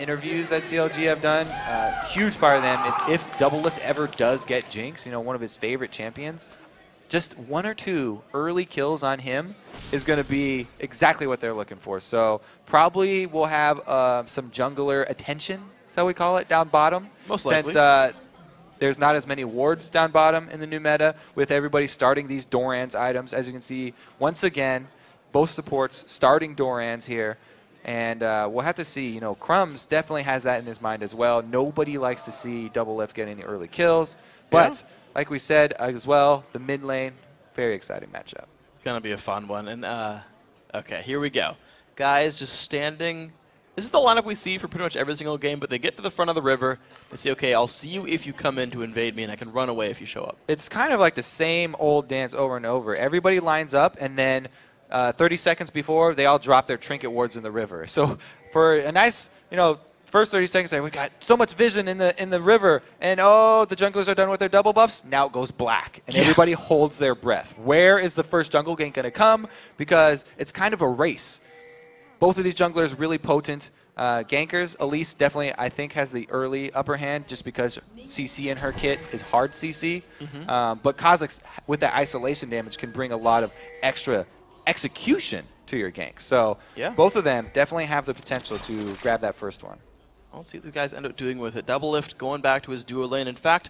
interviews that CLG have done, huge part of them is if Doublelift ever does get Jinx, you know, one of his favorite champions, just 1 or 2 early kills on him is going to be exactly what they're looking for. So probably we'll have some jungler attention, is how we call it, down bottom. Most likely. Since there's not as many wards down bottom in the new meta, with everybody starting these Doran's items. As you can see, once again, both supports starting Doran's here. And we'll have to see. You know, Crumbs definitely has that in his mind as well. Nobody likes to see Doublelift get any early kills. But like we said as well, the mid lane, very exciting matchup. It's going to be a fun one. And okay, here we go. Guys just standing. This is the lineup we see for pretty much every single game, but they get to the front of the river and say, okay, I'll see you if you come in to invade me, and I can run away if you show up. It's kind of like the same old dance over and over. Everybody lines up, and then 30 seconds before, they all drop their trinket wards in the river. So for a nice, you know, first 30 seconds, we got so much vision in the river, and oh, the junglers are done with their double buffs. Now it goes black, and everybody holds their breath. Where is the first jungle gank going to come? Because it's kind of a race. Both of these junglers really potent gankers. Elise definitely, I think, has the early upper hand just because CC in her kit is hard CC. But Kha'Zix, with that isolation damage, can bring a lot of extra execution to your gank. So both of them definitely have the potential to grab that first one. Well, let's see what these guys end up doing with it. Doublelift going back to his duo lane. In fact,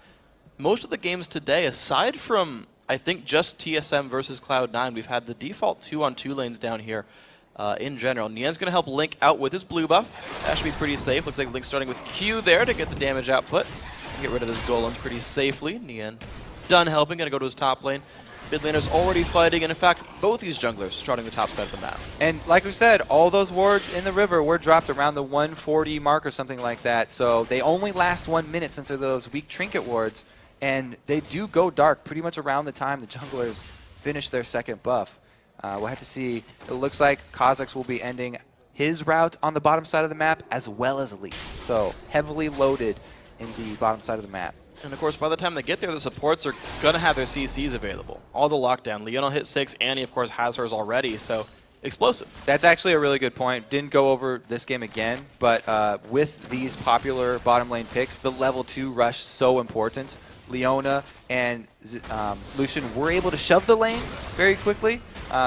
most of the games today, aside from, I think, just TSM versus Cloud9, we've had the default 2-on-2 lanes down here. In general, Nian's going to help Link out with his blue buff. That should be pretty safe. Looks like Link's starting with Q there to get the damage output. Get rid of this golem pretty safely. Nian done helping. Going to go to his top lane. Mid laner's already fighting, and in fact, both these junglers starting the top side of the map. And like we said, all those wards in the river were dropped around the 140 mark or something like that. So they only last 1 minute since they're those weak trinket wards, and they do go dark pretty much around the time the junglers finish their second buff. We'll have to see. It looks like Kha'Zix will be ending his route on the bottom side of the map as well as Elise. So heavily loaded in the bottom side of the map. And of course, by the time they get there, the supports are going to have their CCs available. All the lockdown. Leona hit 6. Annie, of course, has hers already. So explosive. That's actually a really good point. Didn't go over this game again, but with these popular bottom lane picks, the level 2 rush so important. Leona and Lucian were able to shove the lane very quickly.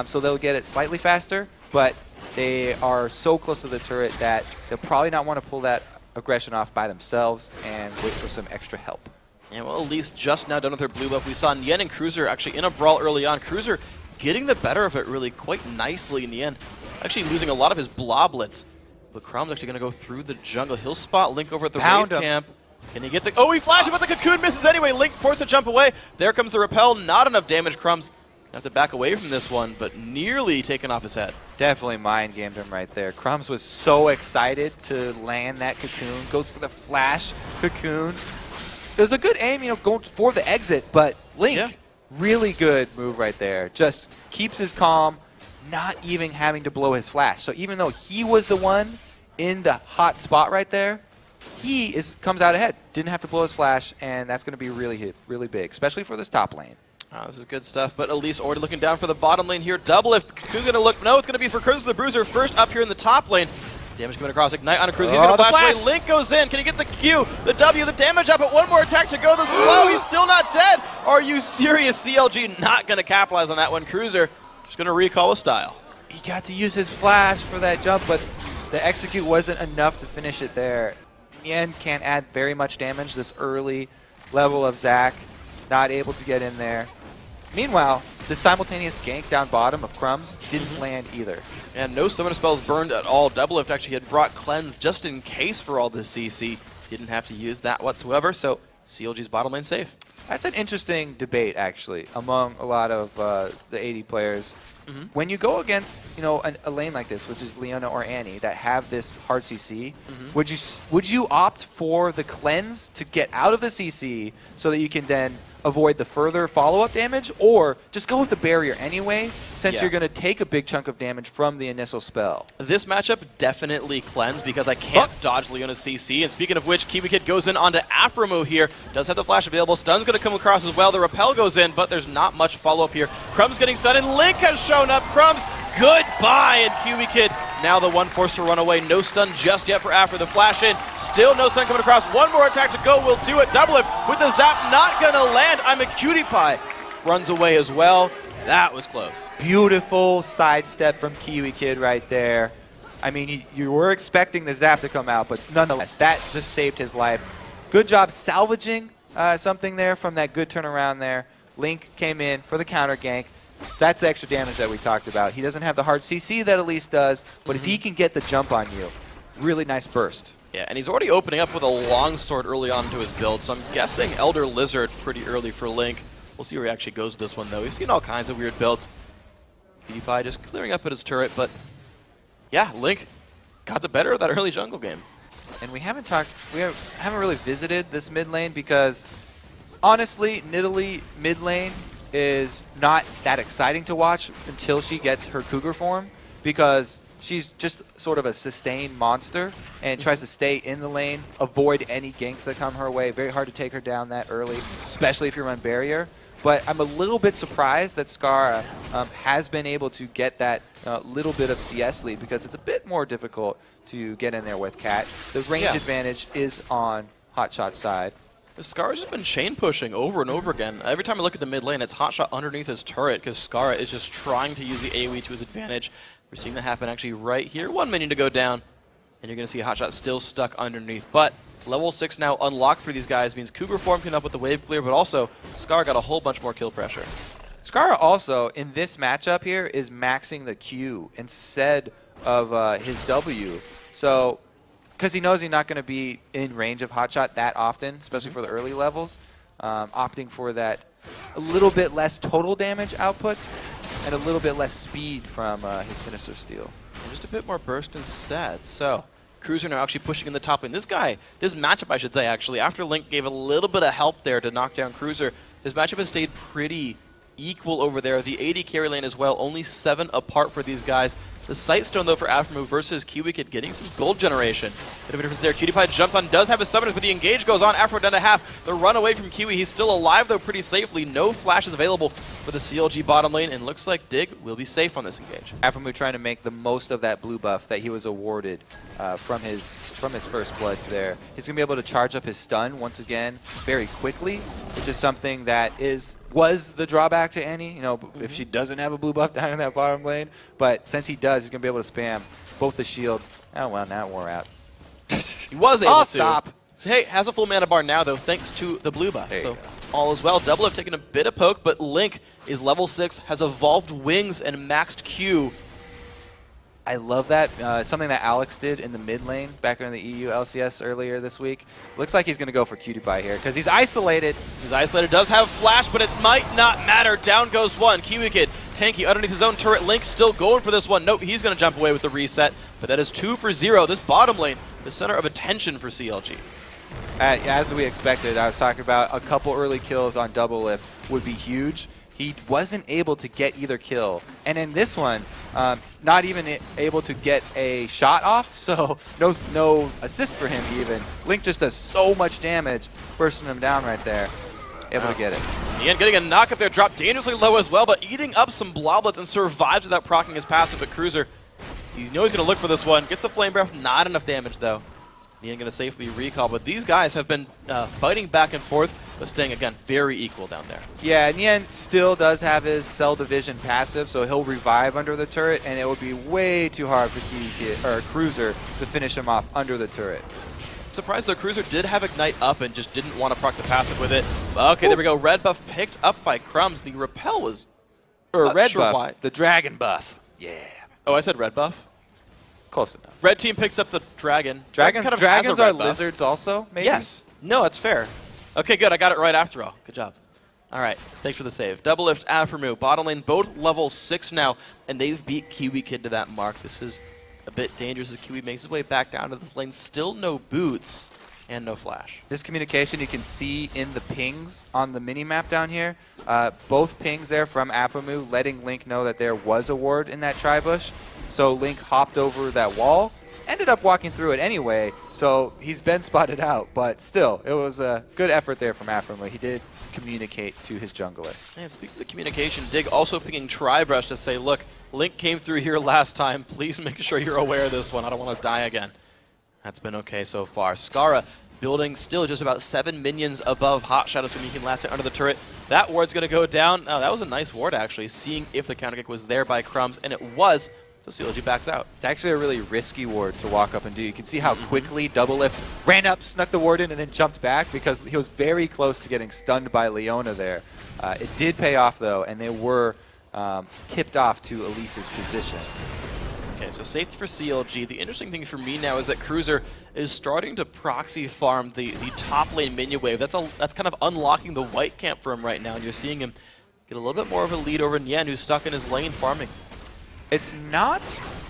So they'll get it slightly faster, but they are so close to the turret that they'll probably not want to pull that aggression off by themselves and wait for some extra help. And well, Elise just now done with her blue buff. We saw Nian and Cruiser actually in a brawl early on. Cruiser getting the better of it really quite nicely in the end. Actually losing a lot of his bloblets. But Crumb's actually going to go through the jungle. He'll spot Link over at the wave camp. Can he get the... Oh, he flashes, but the cocoon misses anyway. Link forced to jump away. There comes the repel. Not enough damage. Crumbs have to back away from this one, but nearly taken off his head. Definitely mind-gamed him right there. Crumbs was so excited to land that cocoon. Goes for the flash cocoon. It was a good aim, you know, going for the exit, but Link, really good move right there. Just keeps his calm, not even having to blow his flash. So even though he was the one in the hot spot right there, he comes out ahead. Didn't have to blow his flash, and that's going to be really big, especially for this top lane. This is good stuff, but Elise already looking down for the bottom lane here. Doublelift, who's going to look? No, it's going to be for Curse the Bruiser first up here in the top lane. Damage coming across, Ignite on a Cruiser. He's going to flash away. Link goes in. Can he get the Q? The W, the damage up, but one more attack to go. The slow, he's still not dead. Are you serious? CLG not going to capitalize on that one. Cruiser just going to recall with style. He got to use his flash for that jump, but the execute wasn't enough to finish it there. Nian can't add very much damage this early level of Zac. Not able to get in there. Meanwhile, the simultaneous gank down bottom of Crumbs didn't land either. And no summoner spells burned at all. Doublelift actually had brought Cleanse just in case for all this CC. Didn't have to use that whatsoever, so CLG's bottom lane safe. That's an interesting debate, actually, among a lot of the 80 players. When you go against, you know, a lane like this, which is Leona or Annie, that have this hard CC, would you opt for the cleanse to get out of the CC so that you can then avoid the further follow-up damage, or just go with the barrier anyway, since you're going to take a big chunk of damage from the initial spell? This matchup definitely cleanse because I can't dodge Leona's CC. And speaking of which, Kiwi Kid goes in onto Aframo here. Does have the flash available. Stun's going to come across as well. The repel goes in, but there's not much follow-up here. Crumb's getting stunned, and Link has shown up. Crumbs, goodbye, and Kiwi Kid Now the one forced to run away. No stun just yet for Afro. The flash in. Still no stun coming across. One more attack to go. Will do it. Double lift with the zap. Not going to land. I'm a cutie pie. Runs away as well. That was close. Beautiful sidestep from Kiwi Kid right there. I mean, you were expecting the zap to come out, but nonetheless, that just saved his life. Good job salvaging something there from that good turnaround there. Link came in for the counter gank. That's the extra damage that we talked about. He doesn't have the hard CC that Elise does, but if he can get the jump on you, really nice burst. Yeah, and he's already opening up with a longsword early on into his build, so I'm guessing Elder Lizard pretty early for Link. We'll see where he actually goes with this one, though. We've seen all kinds of weird builds. PewDiePie just clearing up at his turret, but yeah, Link got the better of that early jungle game. And we haven't really visited this mid lane because, honestly, Nidalee mid lane is not that exciting to watch until she gets her Cougar form, because she's just sort of a sustained monster and tries to stay in the lane, avoid any ganks that come her way. Very hard to take her down that early, especially if you run barrier. But I'm a little bit surprised that Skara has been able to get that little bit of CS lead, because it's a bit more difficult to get in there with Cat. The range advantage is on Hotshot's side. Skara's just been chain pushing over and over again. Every time I look at the mid lane, it's Hotshot underneath his turret because Skara is just trying to use the AoE to his advantage. We're seeing that happen actually right here. 1 minion to go down, and you're going to see Hotshot still stuck underneath. But level 6 now unlocked for these guys means Cougar form came up with the wave clear, but also Skara got a whole bunch more kill pressure. Skara also, in this matchup here, is maxing the Q instead of his W. So, because he knows he's not going to be in range of Hotshot that often, especially for the early levels, opting for that a little bit less total damage output and a little bit less speed from his Sinister Steel. And just a bit more burst instead. So, Cruiser now actually pushing in the top lane. This matchup, I should say, actually, after Link gave a little bit of help there to knock down Cruiser, this matchup has stayed pretty equal over there. The AD carry lane as well, only 7 apart for these guys. The Sightstone, though, for Aftermove versus Kiwi Kid getting some gold generation. Bit of a difference there. PewDiePie jumped on, does have his summoners, but the engage goes on. Afro down to half. The run away from Kiwi. He's still alive, though, pretty safely. No flashes available for the CLG bottom lane, and looks like Dig will be safe on this engage. Aftermove trying to make the most of that blue buff that he was awarded from his first blood there. He's going to be able to charge up his stun once again very quickly, which is something that was the drawback to Annie, you know, if she doesn't have a blue buff down in that bottom lane. But since he does, he's going to be able to spam both the shield. Oh, well, now we're out. He was able to. Stop. So, hey, has a full mana bar now, though, thanks to the blue buff. So all is well. Double have taken a bit of poke, but Link is level 6, has evolved wings and maxed Q. I love that. Something that Alex did in the mid lane back in the EU LCS earlier this week. Looks like he's going to go for PewDiePie here because he's isolated. He's isolated, does have flash, but it might not matter. Down goes one. Kiwi Kid, tanky underneath his own turret. Link still going for this one. Nope, he's going to jump away with the reset, but that is 2 for 0. This bottom lane, the center of attention for CLG. As we expected, I was talking about a couple early kills on double lift would be huge. He wasn't able to get either kill. And in this one, not even able to get a shot off, so no assist for him even. Link just does so much damage, bursting him down right there. Able to get it. Ian getting a knock up there, dropped dangerously low as well, but eating up some bloblets and survives without proccing his passive. But Cruiser, you know he's going to look for this one. Gets the Flame Breath, not enough damage though. Ian going to safely recall, but these guys have been fighting back and forth, but staying, again, very equal down there. Yeah, Nian still does have his Cell Division passive, so he'll revive under the turret, and it would be way too hard for Cruiser to finish him off under the turret. Surprised, though, Cruiser did have Ignite up and just didn't want to proc the passive with it. Okay, there we go. Red buff picked up by Crumbs. The repel was red sure buff, why. The dragon buff. Yeah. Oh, I said red buff? Close enough. Red team picks up the dragon. Dragons kind of are buff. lizards also, maybe? Yes. No, that's fair. Okay, good. I got it right after all. Good job. All right. Thanks for the save. Double lift, Aftermove. Bottom lane, both level 6 now, and they've beat Kiwi Kid to that mark. This is a bit dangerous as Kiwi makes his way back down to this lane. Still no boots and no flash. This communication you can see in the pings on the mini-map down here. Both pings there from Aftermove letting Link know that there was a ward in that tri-bush. So Link hopped over that wall, ended up walking through it anyway, so he's been spotted out. But still, it was a good effort there from Aftermove. He did communicate to his jungler. And speaking of the communication, Dig also picking Tri-Brush to say, look, Link came through here last time. Please make sure you're aware of this one. I don't want to die again. That's been okay so far. Skara building still just about 7 minions above Hotshot, assuming he can last it under the turret. That ward's going to go down. Oh, that was a nice ward, actually, seeing if the counter kick was there by Crumbs, and it was. So CLG backs out. It's actually a really risky ward to walk up and do. You can see how quickly Double Lift ran up, snuck the ward in, and then jumped back because he was very close to getting stunned by Leona there. It did pay off, though, and they were tipped off to Elise's position. Okay, so safety for CLG. The interesting thing for me now is that Cruiser is starting to proxy farm the top lane minion wave. That's kind of unlocking the white camp for him right now, and you're seeing him get a little bit more of a lead over Nien, who's stuck in his lane farming. It's not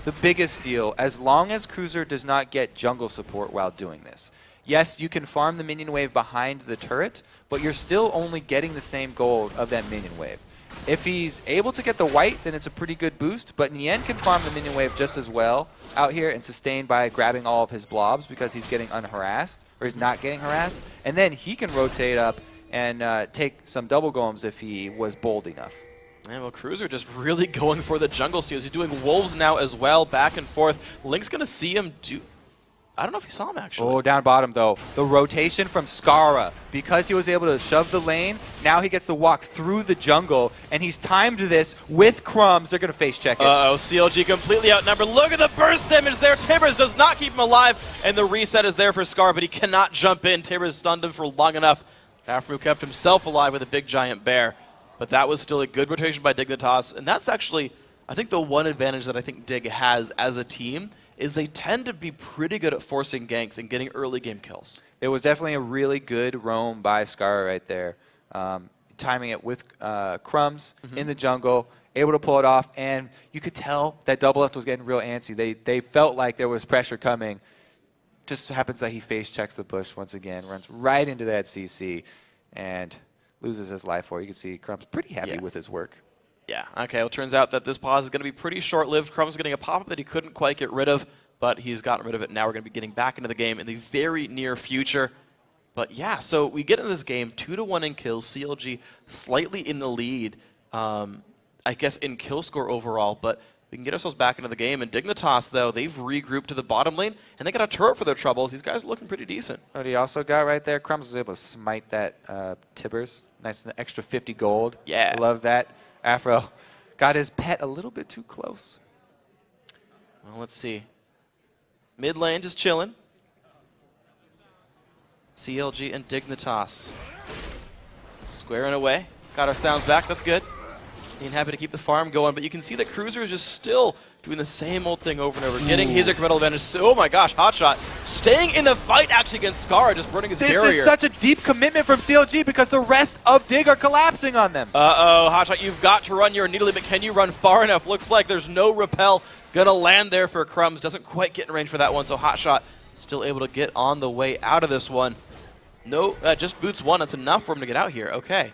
the biggest deal as long as Cruiser does not get jungle support while doing this. Yes, you can farm the minion wave behind the turret, but you're still only getting the same gold of that minion wave. If he's able to get the white, then it's a pretty good boost, but Nien can farm the minion wave just as well out here and sustain by grabbing all of his blobs because he's getting unharassed, or he's not getting harassed, and then he can rotate up and take some double golems if he was bold enough. And well, Cruiser just really going for the jungle steals. He's doing wolves now as well, back and forth. Link's going to see him do... I don't know if he saw him, actually. Oh, down bottom, though. The rotation from Skara. Because he was able to shove the lane, now he gets to walk through the jungle, and he's timed this with Crumbs. They're going to face check it. Uh-oh, CLG completely outnumbered. Look at the burst damage there. Tibbers does not keep him alive, and the reset is there for Skara, but he cannot jump in. Tibbers stunned him for long enough. Afro kept himself alive with a big giant bear. But that was still a good rotation by Dignitas, and that's actually, I think, the one advantage that I think Dig has as a team is they tend to be pretty good at forcing ganks and getting early game kills. It was definitely a really good roam by Skara right there. Timing it with Crumbs in the jungle, able to pull it off, and you could tell that Double Lift was getting real antsy. They felt like there was pressure coming. Just happens that he face checks the bush once again, runs right into that CC, and loses his life for it. You can see Crumbs pretty happy with his work. Yeah, okay, well, it turns out that this pause is going to be pretty short-lived. Crumbs getting a pop-up that he couldn't quite get rid of, but he's gotten rid of it. Now we're going to be getting back into the game in the very near future. But yeah, so we get into this game, 2-1 in kills, CLG slightly in the lead, I guess in kill score overall, but we can get ourselves back into the game. And Dignitas, though, they've regrouped to the bottom lane, and they got a turret for their troubles. These guys are looking pretty decent. What he also got right there, Crumbs was able to smite that Tibbers. Nice extra 50 gold. Yeah. I love that. Afro got his pet a little bit too close. Well, let's see. Mid lane just chilling. CLG and Dignitas squaring away. Got our sounds back. That's good. Being happy to keep the farm going, but you can see that Cruiser is just still doing the same old thing over and over, getting his incremental advantage. So, oh my gosh, Hotshot staying in the fight actually against Skara, just burning his barrier. This is such a deep commitment from CLG because the rest of Dig are collapsing on them. Uh-oh, Hotshot, you've got to run your needly, but can you run far enough? Looks like there's no repel gonna land there for Crumbs. Doesn't quite get in range for that one, so Hotshot still able to get on the way out of this one. No, just boots one. That's enough for him to get out here. Okay.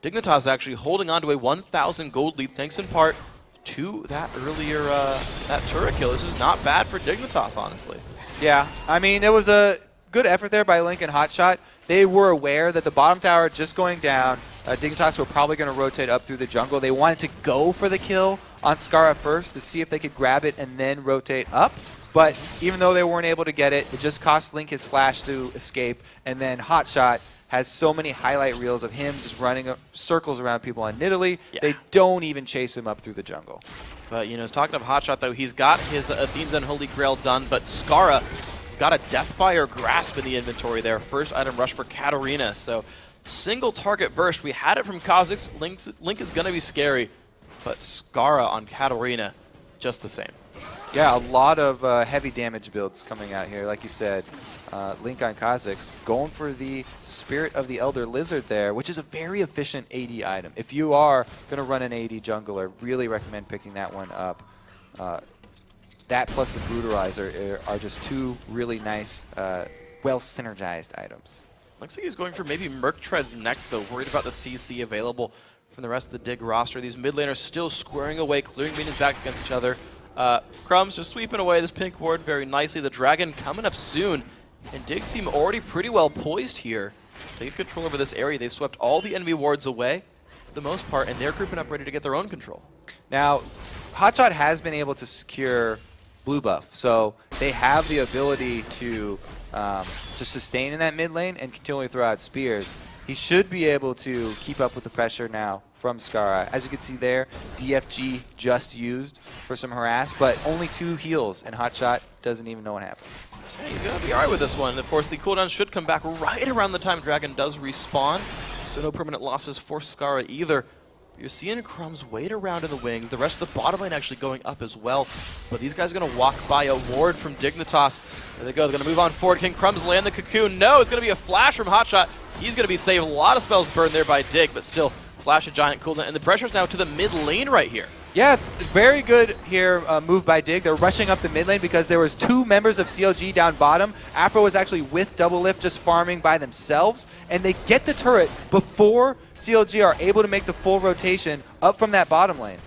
Dignitas actually holding on to a 1,000 gold lead, thanks in part to that earlier that turret kill. This is not bad for Dignitas, honestly. Yeah, I mean, it was a good effort there by Link and Hotshot. They were aware that the bottom tower just going down, Dignitas were probably going to rotate up through the jungle. They wanted to go for the kill on Skara first to see if they could grab it and then rotate up. But even though they weren't able to get it, it just cost Link his flash to escape, and then Hotshot has so many highlight reels of him just running circles around people on Nidalee. Yeah. They don't even chase him up through the jungle. But, you know, talking of Hotshot, though, he's got his Athene's Unholy Grail done, but Skara has got a Deathfire Grasp in the inventory there. First item rush for Katarina. So, single target burst. We had it from Kha'Zix. Link is going to be scary, but Skara on Katarina, just the same. Yeah, a lot of heavy damage builds coming out here. Like you said, Link on Kha'Zix going for the Spirit of the Elder Lizard there, which is a very efficient AD item. If you are going to run an AD jungler, really recommend picking that one up. That plus the Brutalizer are just two really nice, well-synergized items. Looks like he's going for maybe Merc Treads next, though. Worried about the CC available from the rest of the Dig roster. These mid laners still squaring away, clearing minions back against each other. Crumbs just sweeping away this pink ward very nicely. The Dragon coming up soon. And Dig seem already pretty well poised here. They get control over this area. They've swept all the enemy wards away for the most part, and they're grouping up ready to get their own control. Now, Hotshot has been able to secure blue buff, so they have the ability to sustain in that mid lane and continually throw out spears. He should be able to keep up with the pressure now from Skara. As you can see there, DFG just used for some harass, but only 2 heals, and Hotshot doesn't even know what happened. Hey, he's going to be alright with this one. Of course, the cooldown should come back right around the time Dragon does respawn, so no permanent losses for Skara either. You're seeing Crumbs wait around in the wings, the rest of the bottom lane actually going up as well. But these guys are going to walk by a ward from Dignitas. There they go, they're going to move on forward. Can Crumbs land the cocoon? No, it's going to be a flash from Hotshot. He's going to be saved. A lot of spells burned there by Dig, but still, flash a giant cooldown. And the pressure's now to the mid lane right here. Yeah, very good here move by Dig. They're rushing up the mid lane because there was 2 members of CLG down bottom. Afro was actually with Double Lift just farming by themselves, and they get the turret before CLG are able to make the full rotation up from that bottom lane.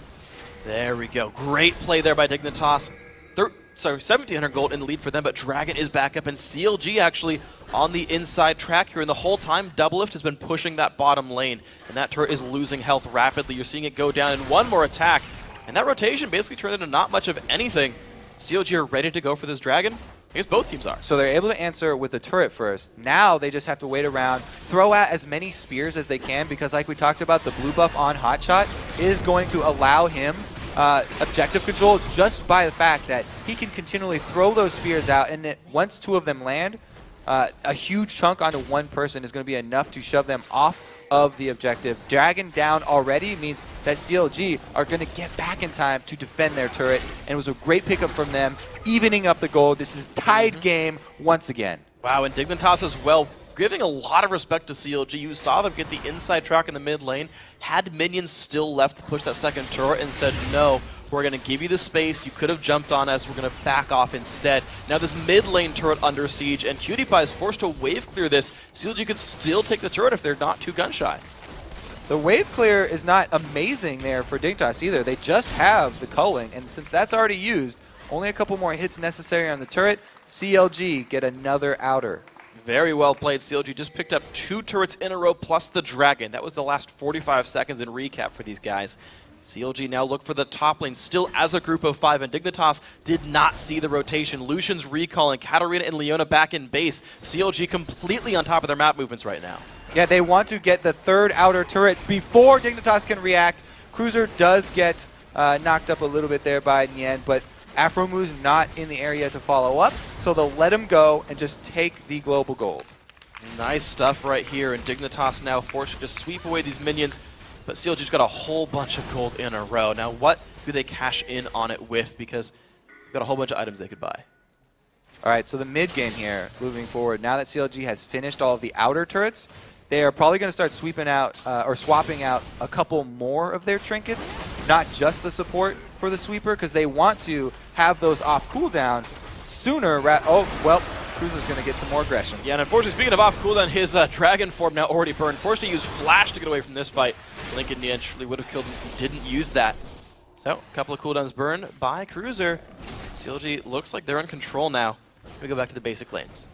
There we go. Great play there by Dignitas. 1,700 gold in the lead for them, but Dragon is back up, and CLG actually on the inside track here. And the whole time, Double Lift has been pushing that bottom lane, and that turret is losing health rapidly. You're seeing it go down in one more attack, and that rotation basically turned into not much of anything. CLG are ready to go for this Dragon. I guess both teams are. So they're able to answer with the turret first. Now they just have to wait around, throw out as many spears as they can, because like we talked about, the blue buff on Hotshot is going to allow him objective control just by the fact that he can continually throw those spears out, and once 2 of them land, a huge chunk onto one person is going to be enough to shove them off of the objective. Dragon down already means that CLG are going to get back in time to defend their turret, and it was a great pickup from them, evening up the gold. This is tied game once again. Wow, and Dignitas as well, giving a lot of respect to CLG. You saw them get the inside track in the mid lane, had minions still left to push that second turret, and said, no, we're going to give you the space. You could have jumped on us. We're going to back off instead. Now this mid lane turret under siege, and QtPie is forced to wave clear this. CLG could still take the turret if they're not too gun shy. The wave clear is not amazing there for Dignitas either. They just have the culling, and since that's already used, only a couple more hits necessary on the turret. CLG get another outer. Very well played. CLG just picked up 2 turrets in a row plus the Dragon. That was the last 45 seconds in recap for these guys. CLG now look for the top lane, still as a group of 5, and Dignitas did not see the rotation. Lucian's recalling, Katarina and Leona back in base. CLG completely on top of their map movements right now. Yeah, they want to get the 3rd outer turret before Dignitas can react. Cruiser does get knocked up a little bit there by Nien, but Afromu's not in the area to follow up, so they'll let him go and just take the global gold. Nice stuff right here, and Dignitas now forced to just sweep away these minions, but CLG's got a whole bunch of gold in a row. Now what do they cash in on it with, because they've got a whole bunch of items they could buy. All right, so the mid game here, moving forward, now that CLG has finished all of the outer turrets, they are probably going to start sweeping out or swapping out a couple more of their trinkets, not just the support for the sweeper, because they want to have those off cooldown sooner. Oh, well, Cruiser's going to get some more aggression. Yeah, and unfortunately, speaking of off cooldown, his Dragon form now already burned. Forced to use Flash to get away from this fight. Link in the end surely would have killed him if he didn't use that. So, a couple of cooldowns burned by Cruiser. CLG looks like they're in control now. We go back to the basic lanes.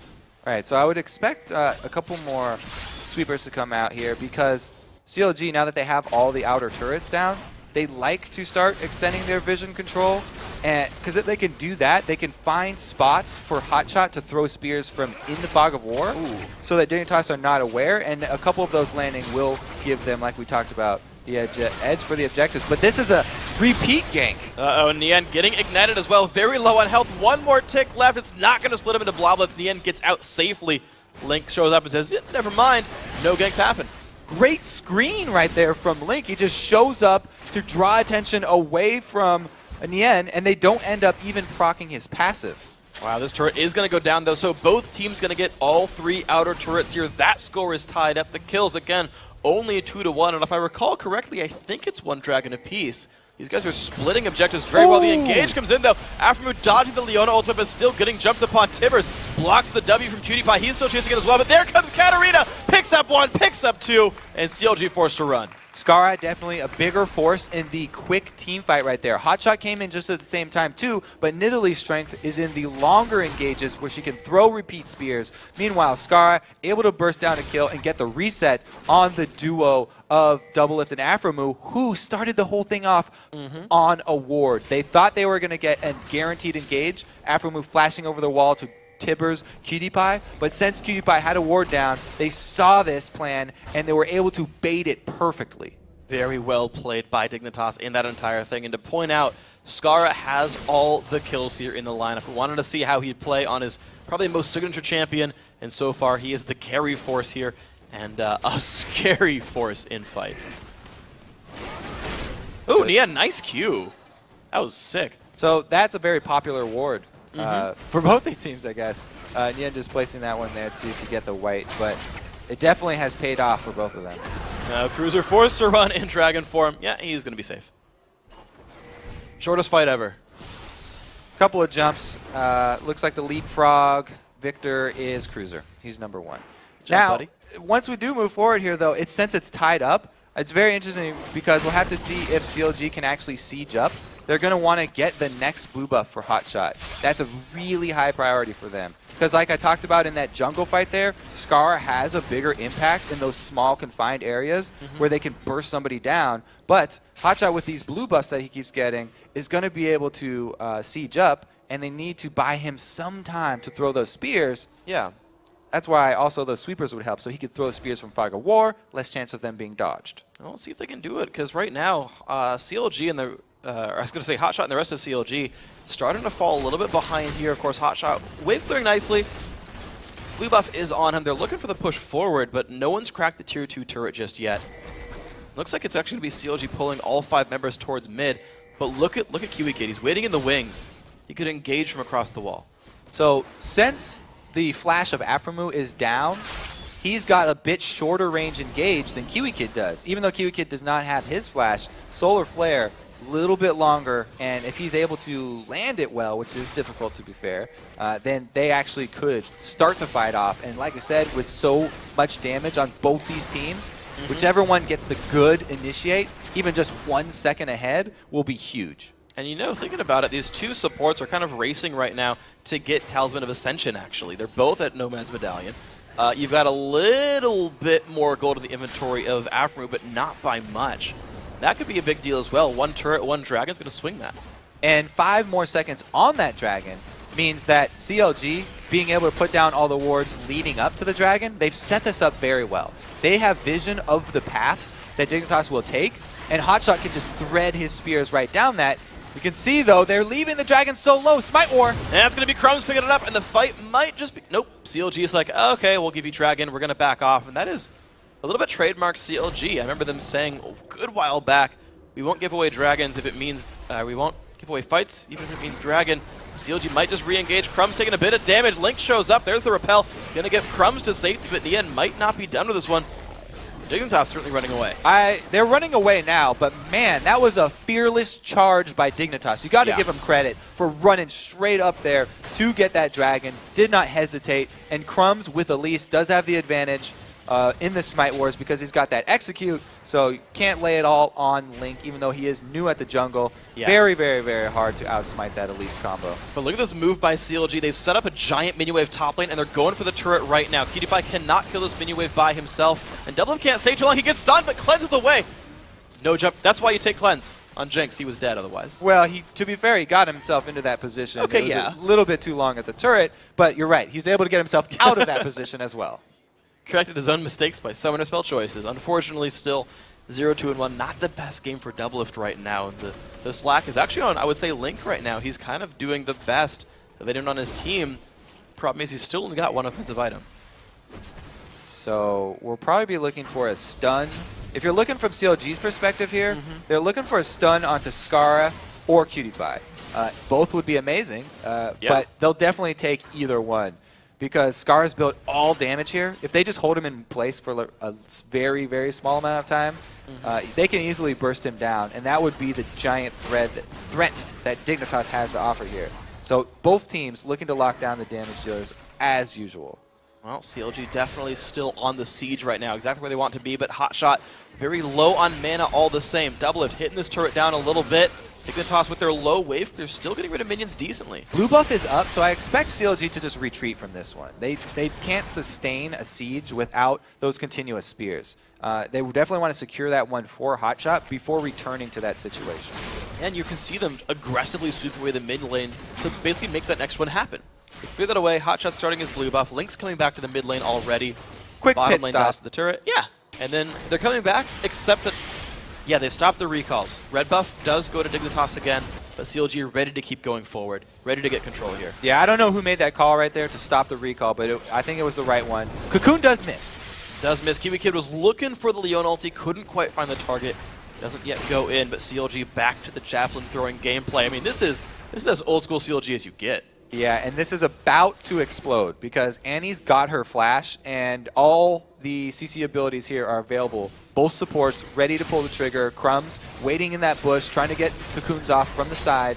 All right, so I would expect a couple more sweepers to come out here, because CLG, now that they have all the outer turrets down, they like to start extending their vision control, and because if they can do that, they can find spots for Hotshot to throw spears from in the Fog of War. Ooh. So that Dignitas are not aware, and a couple of those landing will give them, like we talked about, the edge for the objectives. But this is a repeat gank. Uh-oh, Nien getting ignited as well. Very low on health. One more tick left. It's not going to split him into bloblets. Nien gets out safely. Link shows up and says, yeah, never mind. No ganks happen. Great screen right there from Link. He just shows up to draw attention away from Nien, and they don't end up even proccing his passive. Wow, this turret is going to go down, though, so both teams going to get all 3 outer turrets here. That score is tied up. The kills, again, only 2-1, and if I recall correctly, I think it's 1 Dragon apiece. These guys are splitting objectives very well. The engage comes in, though. Afromu dodging the Leona ultimate, but still getting jumped upon. Tibbers blocks the W from QtPie. He's still chasing it as well, but there comes Katarina. Picks up 1, picks up 2, and CLG forced to run. Skara definitely a bigger force in the quick team fight right there. Hotshot came in just at the same time too, but Nidalee's strength is in the longer engages where she can throw repeat spears. Meanwhile, Skara able to burst down a kill and get the reset on the duo of Doublelift and Afromu, who started the whole thing off on a ward. They thought they were going to get a guaranteed engage. Afromu flashing over the wall to Tibbers, Cutie Pie, but since Cutie Pie had a ward down, they saw this plan and they were able to bait it perfectly. Very well played by Dignitas in that entire thing. And to point out, Skara has all the kills here in the lineup. We wanted to see how he'd play on his probably most signature champion, and so far he is the carry force here and a scary force in fights. Ooh, Nia, nice Q. That was sick. So that's a very popular ward. For both these teams, I guess. Nian just placing that one there to get the white, but it definitely has paid off for both of them. Cruiser forced to run in Dragon form. Yeah, he's going to be safe. Shortest fight ever. Couple of jumps. Looks like the leapfrog Victor is Cruiser. He's number 1. Now, buddy. Once we do move forward here, though, since it's tied up, it's very interesting because we'll have to see if CLG can actually siege up. They're going to want to get the next blue buff for Hotshot. That's a really high priority for them. Because like I talked about in that jungle fight there, Scar has a bigger impact in those small confined areas where they can burst somebody down. But Hotshot with these blue buffs that he keeps getting is going to be able to siege up, and they need to buy him some time to throw those spears. Yeah. That's why also those sweepers would help, so he could throw the spears from Fog of War, less chance of them being dodged. We'll see if they can do it, because right now, CLG and the I was going to say Hotshot and the rest of CLG starting to fall a little bit behind here. Of course, Hotshot wave clearing nicely. Blue buff is on him. They're looking for the push forward, but no one's cracked the tier 2 turret just yet. Looks like it's actually going to be CLG pulling all 5 members towards mid. But look at Kiwi Kid. He's waiting in the wings. He could engage from across the wall. So since the flash of Afromu is down, he's got a bit shorter range engage than Kiwi Kid does. Even though Kiwi Kid does not have his flash, Solar Flare little bit longer, and if he's able to land it well, which is difficult to be fair, then they actually could start the fight off. And like I said, with so much damage on both these teams, whichever one gets the good initiate, even just 1 second ahead, will be huge. And you know, thinking about it, these two supports are kind of racing right now to get Talisman of Ascension, actually. They're both at Nomad's Medallion. You've got a little bit more gold in the inventory of Afro, but not by much. That could be a big deal as well. 1 turret, 1 dragon's going to swing that. And 5 more seconds on that dragon means that CLG, being able to put down all the wards leading up to the dragon, they've set this up very well. They have vision of the paths that Dignitas will take, and Hotshot can just thread his spears right down that. You can see, though, they're leaving the dragon so low. Smite War. And that's going to be Crumbs picking it up, and the fight might just be... Nope. CLG is like, okay, we'll give you dragon. We're going to back off. And that is a little bit trademark CLG. I remember them saying a good while back, we won't give away dragons if it means... we won't give away fights, even if it means dragon. CLG might just re-engage. Crumbs taking a bit of damage. Link shows up. There's the repel. Going to get Crumbs to safety, but Nian might not be done with this one. Dignitas certainly running away. They're running away now, but man, that was a fearless charge by Dignitas. You got to give him credit for running straight up there to get that dragon. Did not hesitate, and Crumbs with Elise does have the advantage in the Smite Wars because he's got that execute, so you can't lay it all on Link, even though he is new at the jungle. Yeah. Very, very, very hard to outsmite that Elise combo. But look at this move by CLG. They've set up a giant minion wave top lane, and they're going for the turret right now. Cutie Pie cannot kill this minion wave by himself, and Doublelift can't stay too long. He gets stunned, but cleanses away. No jump. That's why you take cleanse on Jinx. He was dead otherwise. Well, to be fair, he got himself into that position. Okay, it was a little bit too long at the turret, but you're right. He's able to get himself out of that position as well. Corrected his own mistakes by summoner spell choices. Unfortunately, still 0-2-1. Not the best game for Doublelift right now. The slack is actually on, I would say, Link right now. He's kind of doing the best of anyone on his team. Problem is he's still only got 1 offensive item. So we'll probably be looking for a stun. If you're looking from CLG's perspective here, they're looking for a stun onto Skara or Cutie Pie. Both would be amazing, but they'll definitely take either one. Because Scar's built all damage here. If they just hold him in place for a very, very small amount of time, they can easily burst him down, and that would be the giant threat that Dignitas has to offer here. So both teams looking to lock down the damage dealers as usual. Well, CLG definitely still on the siege right now, exactly where they want to be, but Hotshot very low on mana all the same. Double Lift hitting this turret down a little bit. Dignitas with their low wave, they're still getting rid of minions decently. Blue buff is up, so I expect CLG to just retreat from this one. They can't sustain a siege without those continuous spears. They definitely want to secure that one for Hotshot before returning to that situation. And you can see them aggressively sweeping away the mid lane to basically make that next one happen. They clear that away, Hotshot starting his blue buff, Link's coming back to the mid lane already. Quick Bottom pit lane stop. dies to the turret. Yeah, and then they're coming back, except that, yeah, they've stopped the recalls. Red buff does go to Dignitas again, but CLG ready to keep going forward, ready to get control here. Yeah, I don't know who made that call right there to stop the recall, but I think it was the right one. Cocoon does miss. Does miss. Kiwi Kid was looking for the Leon ulti, couldn't quite find the target. Doesn't yet go in, but CLG back to the javelin throwing gameplay. I mean, this is as old school CLG as you get. Yeah, and this is about to explode because Annie's got her flash, and all the CC abilities here are available. Both supports ready to pull the trigger. Crumbs waiting in that bush, trying to get Cocoons off from the side.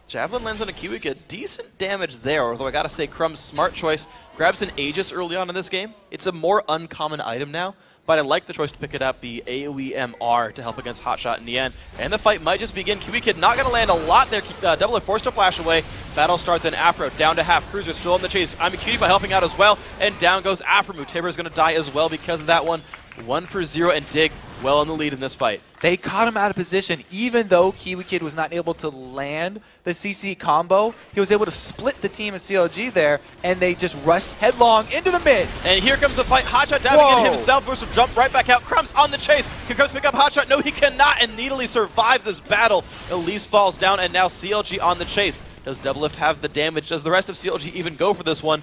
Javelin lands on a Kiwi Kid. Decent damage there, although I gotta say, Crumb's smart choice. Grabs an Aegis early on in this game. It's a more uncommon item now, but I like the choice to pick it up, the AoE MR, to help against Hotshot in the end. And the fight might just begin. Kiwi Kid not going to land a lot there. Double Lift forced to flash away. Battle starts in Afro, down to half. Cruiser still in the chase. I'm a Cutie by helping out as well. And down goes Afro. Mutaber is going to die as well because of that one. 1-for-0, and Dig well in the lead in this fight. They caught him out of position. Even though Kiwi Kid was not able to land the CC combo, he was able to split the team of CLG there, and they just rushed headlong into the mid. And here comes the fight. Hotshot diving in himself, forced to jump right back out. Crumbs on the chase. Can Crumbs pick up Hotshot? No, he cannot, and Needly survives this battle. Elise falls down, and now CLG on the chase. Does Double Lift have the damage? Does the rest of CLG even go for this one?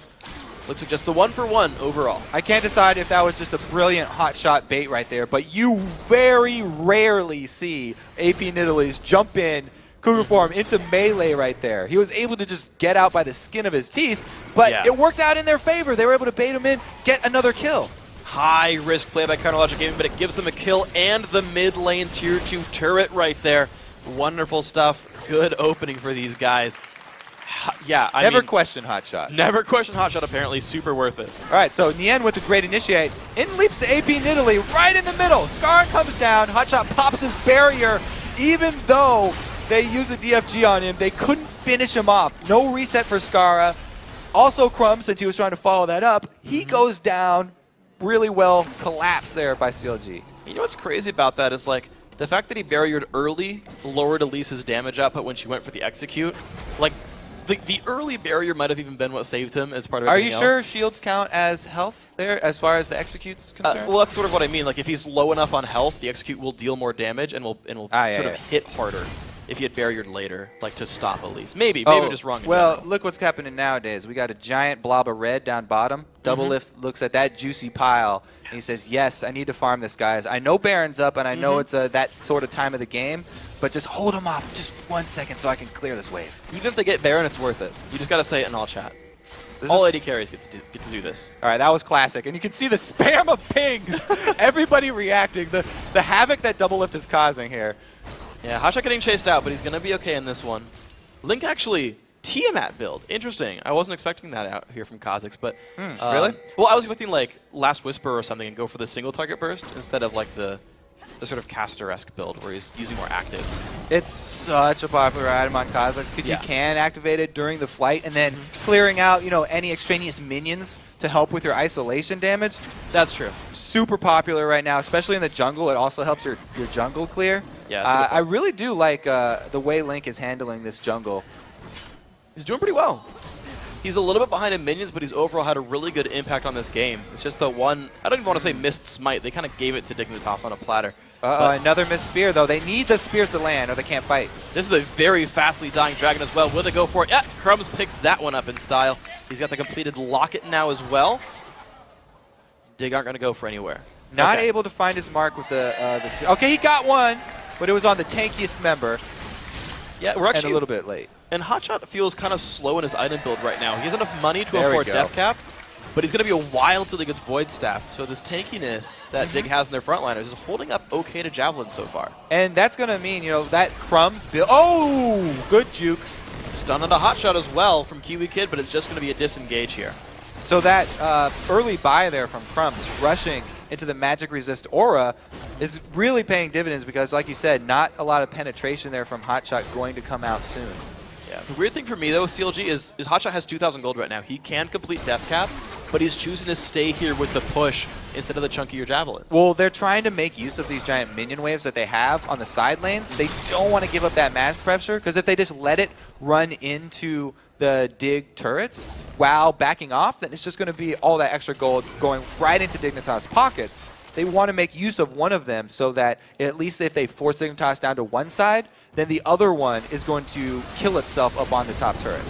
Looks like just the 1-for-1 overall. I can't decide if that was just a brilliant hot shot bait right there, but you very rarely see AP Nidalee jump in Cougar form into melee right there. He was able to just get out by the skin of his teeth, but it worked out in their favor. They were able to bait him in, get another kill. High risk play by Chronologic Gaming, but it gives them a kill and the mid lane tier 2 turret right there. Wonderful stuff. Good opening for these guys. Yeah, I never mean, question Hotshot. Never question Hotshot, apparently. Super worth it. All right, so Nien with the great initiate. In leaps the AP Nidalee right in the middle. Scar comes down. Hotshot pops his barrier. Even though they use a DFG on him, they couldn't finish him off. No reset for Skara. Also Crumbs, since he was trying to follow that up, he goes down. Really well collapsed there by CLG. You know what's crazy about that is, like, the fact that he barriered early lowered Elise's damage output when she went for the execute. Like, the early barrier might have even been what saved him as part of everything else. Are you sure shields count as health there as far as the execute's concerned? Well, that's sort of what I mean. Like, if he's low enough on health, the execute will deal more damage and will sort of hit harder if he had barriered later, like to stop Elise. Maybe I'm just wrong. Well, look what's happening nowadays. We got a giant blob of red down bottom. Double Lift looks at that juicy pile, and he says, yes, I need to farm this, guys. I know Baron's up, and I know it's that sort of time of the game, but just hold him off just 1 second so I can clear this wave. Even if they get Baron, it's worth it. You just got to say it in all chat. All AD carries get to do this. All right, that was classic. And you can see the spam of pings. Everybody reacting. The havoc that Double Lift is causing here. Yeah, Hotshot getting chased out, but he's going to be okay in this one. Link actually Tiamat build. Interesting. I wasn't expecting that out here from Kha'Zix, but really? Well, I was expecting like Last Whisper or something and go for the single target burst instead of like the sort of caster-esque build where he's using more actives. It's such a popular item on Kha'Zix because you can activate it during the flight and then clearing out, any extraneous minions to help with your isolation damage. That's true. Super popular right now, especially in the jungle. It also helps your jungle clear. Yeah, I really do like the way Link is handling this jungle. He's doing pretty well. He's a little bit behind in minions, but he's overall had a really good impact on this game. It's just the one, I don't even want to say missed smite. They kind of gave it to Dignitas on a platter. Another missed spear, though. They need the spears to land, or they can't fight. This is a very fastly dying dragon as well. Will they go for it? Yeah, Crumbs picks that one up in style. He's got the completed locket now as well. Dig aren't going to go for anywhere. Not able to find his mark with the spear. Okay, he got one, but it was on the tankiest member. Yeah, we're actually a little bit late. And Hotshot feels kind of slow in his item build right now. He has enough money to afford Death Cap, but he's going to be a while till he gets Void Staff. So this tankiness that Dig has in their frontliners is holding up okay to Javelin so far. And that's going to mean, that Crumbs build. Oh, good juke. Stun on a Hotshot as well from Kiwi Kid, but it's just going to be a disengage here. So that early buy there from Crumbs, rushing into the Magic Resist Aura, is really paying dividends because, like you said, not a lot of penetration there from Hotshot going to come out soon. Yeah. The weird thing for me, though, CLG, is Hotshot has 2,000 gold right now. He can complete Death Cap, but he's choosing to stay here with the push instead of the chunkier javelins. Well, they're trying to make use of these giant minion waves that they have on the side lanes. They don't want to give up that mass pressure, because if they just let it run into the Dig turrets while backing off, then it's just going to be all that extra gold going right into Dignitas' pockets. They want to make use of one of them so that at least if they force Dignitas down to one side, then the other one is going to kill itself up on the top turret.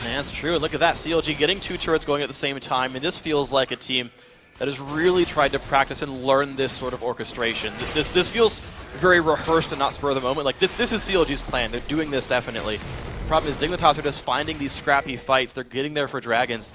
Man, that's true. And look at that, CLG getting 2 turrets going at the same time, and this feels like a team that has really tried to practice and learn this sort of orchestration. This feels very rehearsed and not spur of the moment. Like, this is CLG's plan. They're doing this definitely. The problem is Dignitas are just finding these scrappy fights. They're getting there for Dragons,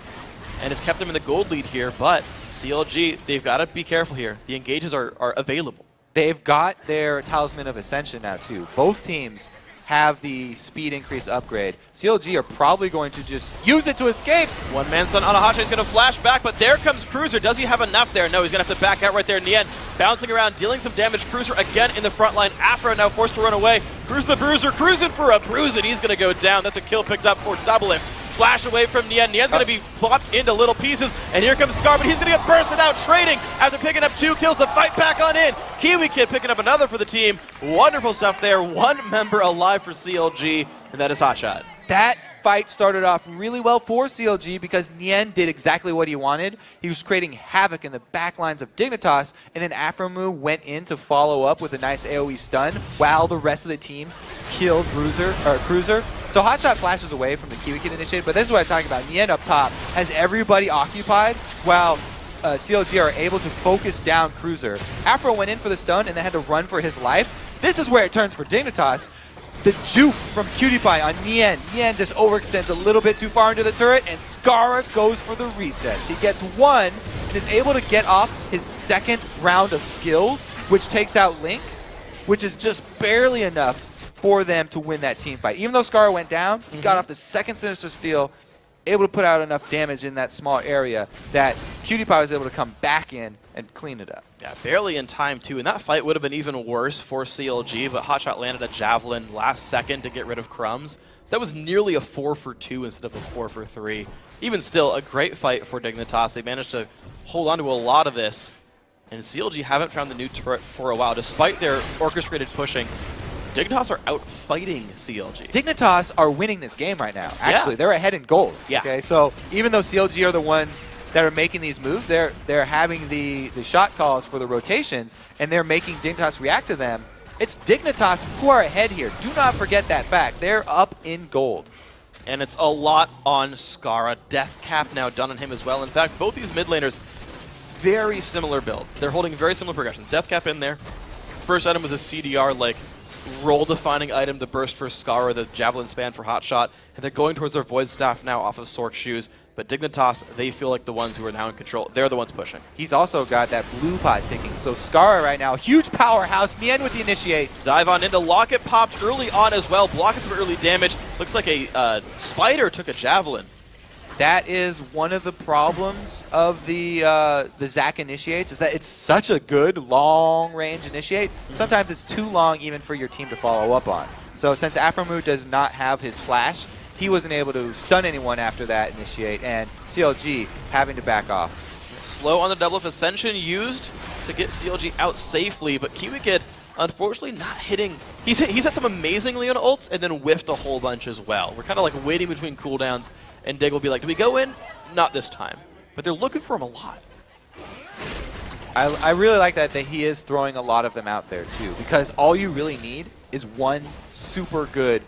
and it's kept them in the gold lead here, but CLG, they've got to be careful here. The engages are available. They've got their Talisman of Ascension now, too. Both teams have the speed increase upgrade. CLG are probably going to just use it to escape. One man stun on a Hotshot. He's going to flash back, but there comes Cruiser. Does he have enough there? No, he's going to have to back out right there in the end. Bouncing around, dealing some damage. Cruiser again in the front line. Afro now forced to run away. Cruiser the Bruiser, cruising for a bruise, and he's going to go down. That's a kill picked up for Double Lift. Flash away from Nien. Nien's going to be plopped into little pieces, and here comes Scar, but he's going to get bursted out, trading after picking up 2 kills. The fight back on in. Kiwi Kid picking up another for the team. Wonderful stuff there. 1 member alive for CLG, and that is Hotshot. That fight started off really well for CLG because Nien did exactly what he wanted. He was creating havoc in the back lines of Dignitas, and then Afromu went in to follow up with a nice AoE stun while the rest of the team killed Cruiser. So Hotshot flashes away from the Kiwi Kid initiative, but this is what I'm talking about. Nien up top has everybody occupied while CLG are able to focus down Cruiser. Afro went in for the stun and then had to run for his life. This is where it turns for Dignitas. The juke from Cutie Pie on Nien. Nien just overextends a little bit too far into the turret, and Skara goes for the resets. He gets 1 and is able to get off his 2nd round of skills, which takes out Link, which is just barely enough for them to win that team fight. Even though Skara went down, he got off the 2nd Sinister Steel, able to put out enough damage in that small area that Cutie Pie was able to come back in and clean it up. Yeah, barely in time, too. And that fight would have been even worse for CLG, but Hotshot landed a Javelin last second to get rid of Crumbs. So that was nearly a 4 for 2 instead of a 4 for 3. Even still, a great fight for Dignitas. They managed to hold on to a lot of this. And CLG haven't found the new turret for a while, despite their orchestrated pushing. Dignitas are out fighting CLG. Dignitas are winning this game right now. Actually, they're ahead in gold. Yeah. Okay, so even though CLG are the ones that are making these moves, they're having the shot calls for the rotations, and they're making Dignitas react to them. It's Dignitas who are ahead here. Do not forget that fact. They're up in gold. And it's a lot on Skara. Death Cap now done on him as well. In fact, both these mid laners, very similar builds. They're holding very similar progressions. Death Cap in there. First item was a CDR, like, role-defining item, the burst for Skara, the Javelin span for Hotshot, and they're going towards their Void Staff now off of Sork Shoes. But Dignitas, they feel like the ones who are now in control. They're the ones pushing. He's also got that blue pot ticking. So Skara right now, huge powerhouse. Nien with the initiate. Dive on into Locket popped early on as well, blocking some early damage. Looks like a Spider took a Javelin. That is one of the problems of the Zac initiates, is that it's such a good long-range initiate. Sometimes it's too long even for your team to follow up on. So since Afromu does not have his flash, he wasn't able to stun anyone after that initiate, and CLG having to back off. Slow on the double Ascension used to get CLG out safely, but Kiwi Kid unfortunately not hitting. He's had some amazing Leona ults and then whiffed a whole bunch as well. We're kind of like waiting between cooldowns, and Dig will be like, do we go in? Not this time. But they're looking for him a lot. I really like that he is throwing a lot of them out there too, because all you really need is one super good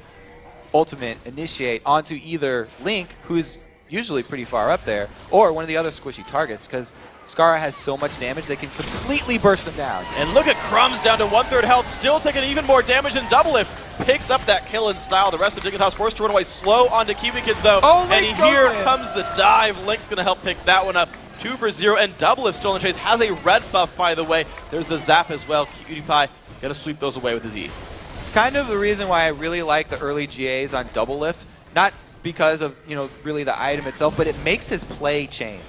ultimate initiate onto either Link, who's usually pretty far up there, or one of the other squishy targets, because Skara has so much damage they can completely burst them down. And look at Crumbs down to 1/3 health, still taking even more damage than Double Lift. Picks up that kill in style. The rest of Dignitas forced to run away slow onto Kiwi Kids though. Oh, and here comes the dive. Link's going to help pick that one up. 2 for 0, and Double Lift still in the chase. Has a red buff, by the way. There's the zap as well. Cutie Pie got to sweep those away with his E. It's kind of the reason why I really like the early GAs on Double Lift. Not because of, really the item itself, but it makes his play change.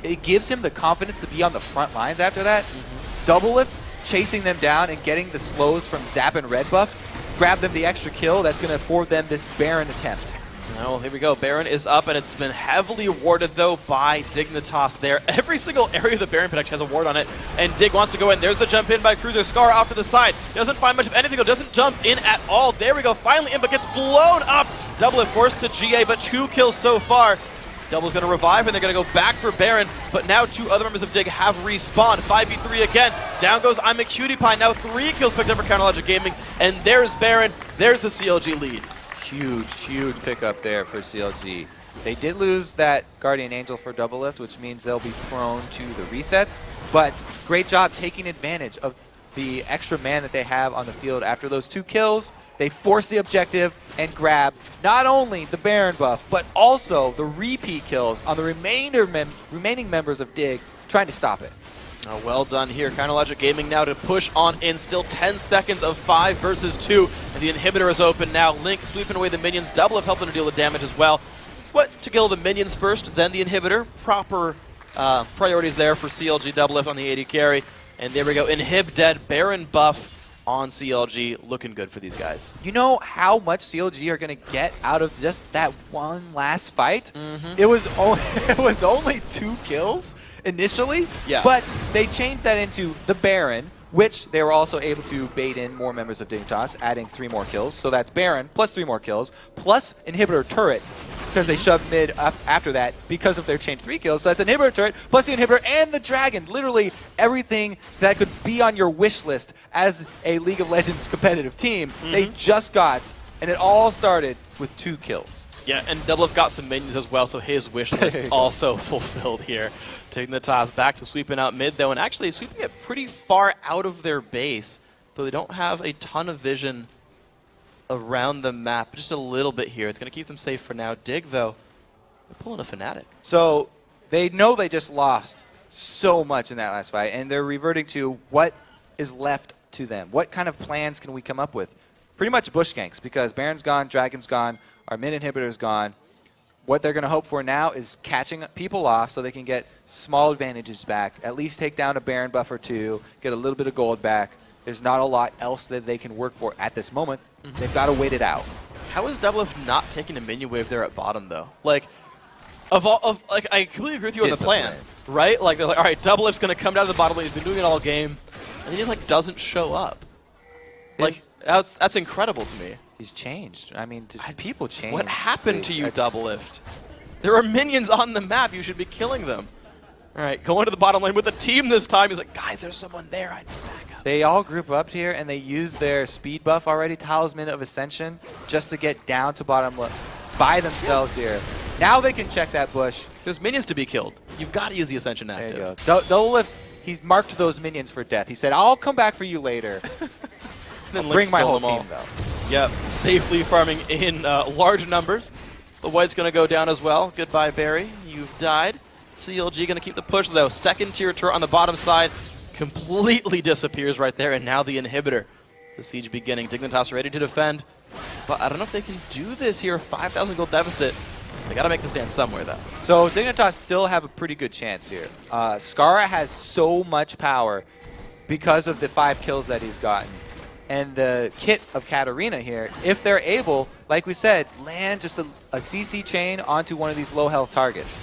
It gives him the confidence to be on the front lines after that. Double lift, chasing them down and getting the slows from Zap and Red Buff, grab them the extra kill that's going to afford them this Baron attempt. Oh, here we go. Baron is up, and it's been heavily awarded, though, by Dignitas there. Every single area of the Baron protection has a ward on it, and Dig wants to go in. There's the jump in by Cruiser. Scar off to the side. Doesn't find much of anything, though. Doesn't jump in at all. There we go. Finally in, but gets blown up. Double forced to GA, but 2 kills so far. Double's going to revive, and they're going to go back for Baron, but now 2 other members of Dig have respawned. 5v3 again. Down goes I'm a Cutie Pie. Now 3 kills picked up for Counterlogic Gaming, and there's Baron. There's the CLG lead. Huge pickup there for CLG. They did lose that Guardian Angel for Double Lift, which means they'll be prone to the resets, but great job taking advantage of the extra man that they have on the field. After those 2 kills, they force the objective and grab not only the Baron buff, but also the repeat kills on the remaining members of Dig, trying to stop it. Oh, well done here. Counterlogic Gaming now to push on in. Still 10 seconds of 5 versus 2. And the inhibitor is open now. Link sweeping away the minions. Double Lift helping to deal the damage as well. But to kill the minions first, then the inhibitor. Proper priorities there for CLG. Double Lift on the AD carry. And there we go. Inhib dead. Baron buff on CLG. Looking good for these guys. You know how much CLG are going to get out of just that one last fight? It was only 2 kills initially, but they changed that into the Baron, which they were also able to bait in more members of Dignitas, adding 3 more kills. So that's Baron plus 3 more kills, plus inhibitor turret, because they shoved mid up after that because of their chain 3 kills. So that's inhibitor turret, plus the inhibitor and the dragon. Literally everything that could be on your wish list as a League of Legends competitive team, they just got, and it all started with 2 kills. Yeah, and Double Lift got some minions as well, so his wish list also fulfilled here. Taking the toss back to sweeping out mid, though, and actually sweeping it pretty far out of their base, though they don't have a ton of vision around the map. Just a little bit here. It's going to keep them safe for now. Dig, though, they're pulling a Fnatic. So they know they just lost so much in that last fight, and they're reverting to what is left to them. What kind of plans can we come up with? Pretty much bush ganks, because Baron's gone, Dragon's gone, our mid inhibitor's gone. What they're going to hope for now is catching people off so they can get small advantages back, at least take down a Baron buff or 2, get a little bit of gold back. There's not a lot else that they can work for at this moment. They've got to wait it out. How is Double Lift not taking a minion wave there at bottom, though? Like, I completely agree with you on the plan, right? Like, they're like, all right, Double Lift's going to come down to the bottom lane. He's been doing it all game, and he just doesn't show up. Like, that's incredible to me. He's changed. I mean, people change. What happened to you, Double Lift? There are minions on the map. You should be killing them. All right, going to the bottom lane with the team this time. He's like, guys, there's someone there. I need back up. They all group up here, and they use their speed buff already, Talisman of Ascension, just to get down to bottom by themselves here. Now they can check that bush. There's minions to be killed. You've got to use the Ascension active. There you go. Double Lift, he's marked those minions for death. He said, I'll come back for you later. Then I'll bring my whole team, though. Yep, safely farming in large numbers. The White's going to go down as well. Goodbye, Barry. You've died. CLG going to keep the push, though. Second tier turret on the bottom side completely disappears right there, and now the inhibitor. The siege beginning. Dignitas ready to defend, but I don't know if they can do this here. 5,000 gold deficit. They got to make the stand somewhere, though. So Dignitas still have a pretty good chance here. Skara has so much power because of the 5 kills that he's gotten. And the kit of Katarina here, if they're able, like we said, land just a CC chain onto one of these low health targets,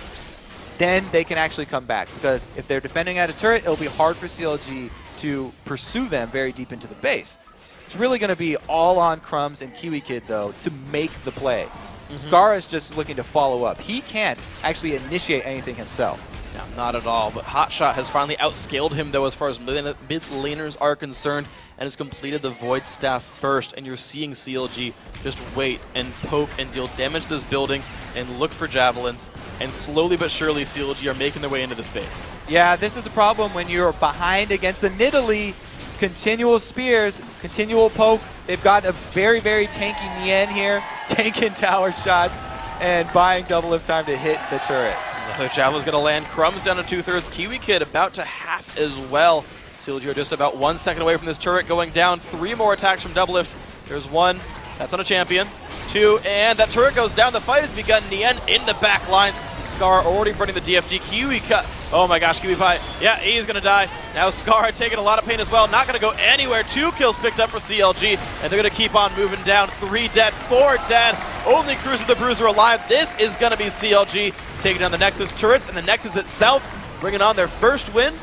then they can actually come back. Because if they're defending at a turret, it'll be hard for CLG to pursue them very deep into the base. It's really going to be all on Crumbs and Kiwi Kid, though, to make the play. Skara is just looking to follow up. He can't actually initiate anything himself. No, not at all. But Hotshot has finally outscaled him, though, as far as mid laners are concerned, and has completed the Void Staff first. And you're seeing CLG just wait and poke and deal damage to this building and look for javelins. And slowly but surely, CLG are making their way into the space. Yeah, this is a problem when you're behind against the Nidalee. Continual spears, continual poke. They've got a very, very tanky Nien here, tanking tower shots, and buying Double Lift time to hit the turret. The javelin's going to land. Crumbs down to 2/3. Kiwi Kid about to half as well. CLG are just about 1 second away from this turret going down. 3 more attacks from Double Lift. There's 1, That's on a champion. 2, and that turret goes down. The fight has begun. Nien in the back lines. Scar already burning the DFG. Kiwi cut. Oh my gosh, Kiwi Pie. Yeah, he's going to die. Now Scar taking a lot of pain as well. Not going to go anywhere. 2 kills picked up for CLG, and they're going to keep on moving down. 3 dead, 4 dead. Only Cruiser the Bruiser alive. This is going to be CLG taking down the Nexus turrets, and the Nexus itself bringing on their first win.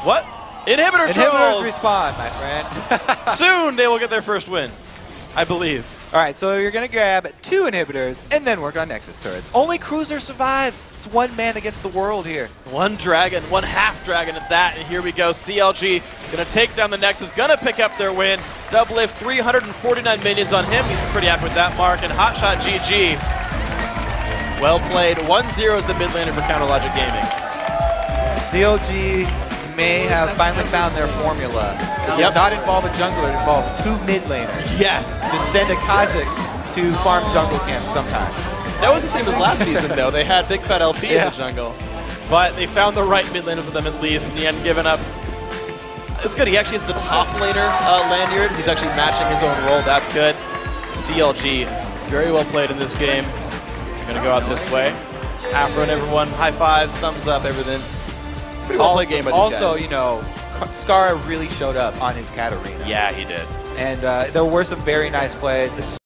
What? Inhibitor trolls! Inhibitors respawn, my friend. Soon they will get their first win, I believe. All right, so you're going to grab 2 inhibitors and then work on Nexus turrets. Only Cruiser survives. It's 1 man against the world here. 1 dragon, 1 half dragon at that, and here we go. CLG going to take down the Nexus, going to pick up their win. Doublelift, 349 minions on him. He's pretty happy with that mark, and Hotshot GG. Well played. 1-0 is the mid laner for Counterlogic Gaming. CLG may have finally found their formula. It does not involve a jungler, it involves 2 mid laners. Yes. To send a Kha'Zix to farm jungle camps sometimes. That was the same as last season, though. They had Big Fat LP in the jungle. But they found the right mid laner for them at least. In the end, giving up. It's good. He actually is the top laner lanyard. He's actually matching his own role. That's good. CLG, very well played in this game. We're going to go out this way. Afro and everyone, high fives, thumbs up, everything. Pretty well played game by these guys. You know, Scar really showed up on his Katarina. Yeah, he did. And there were some very nice plays.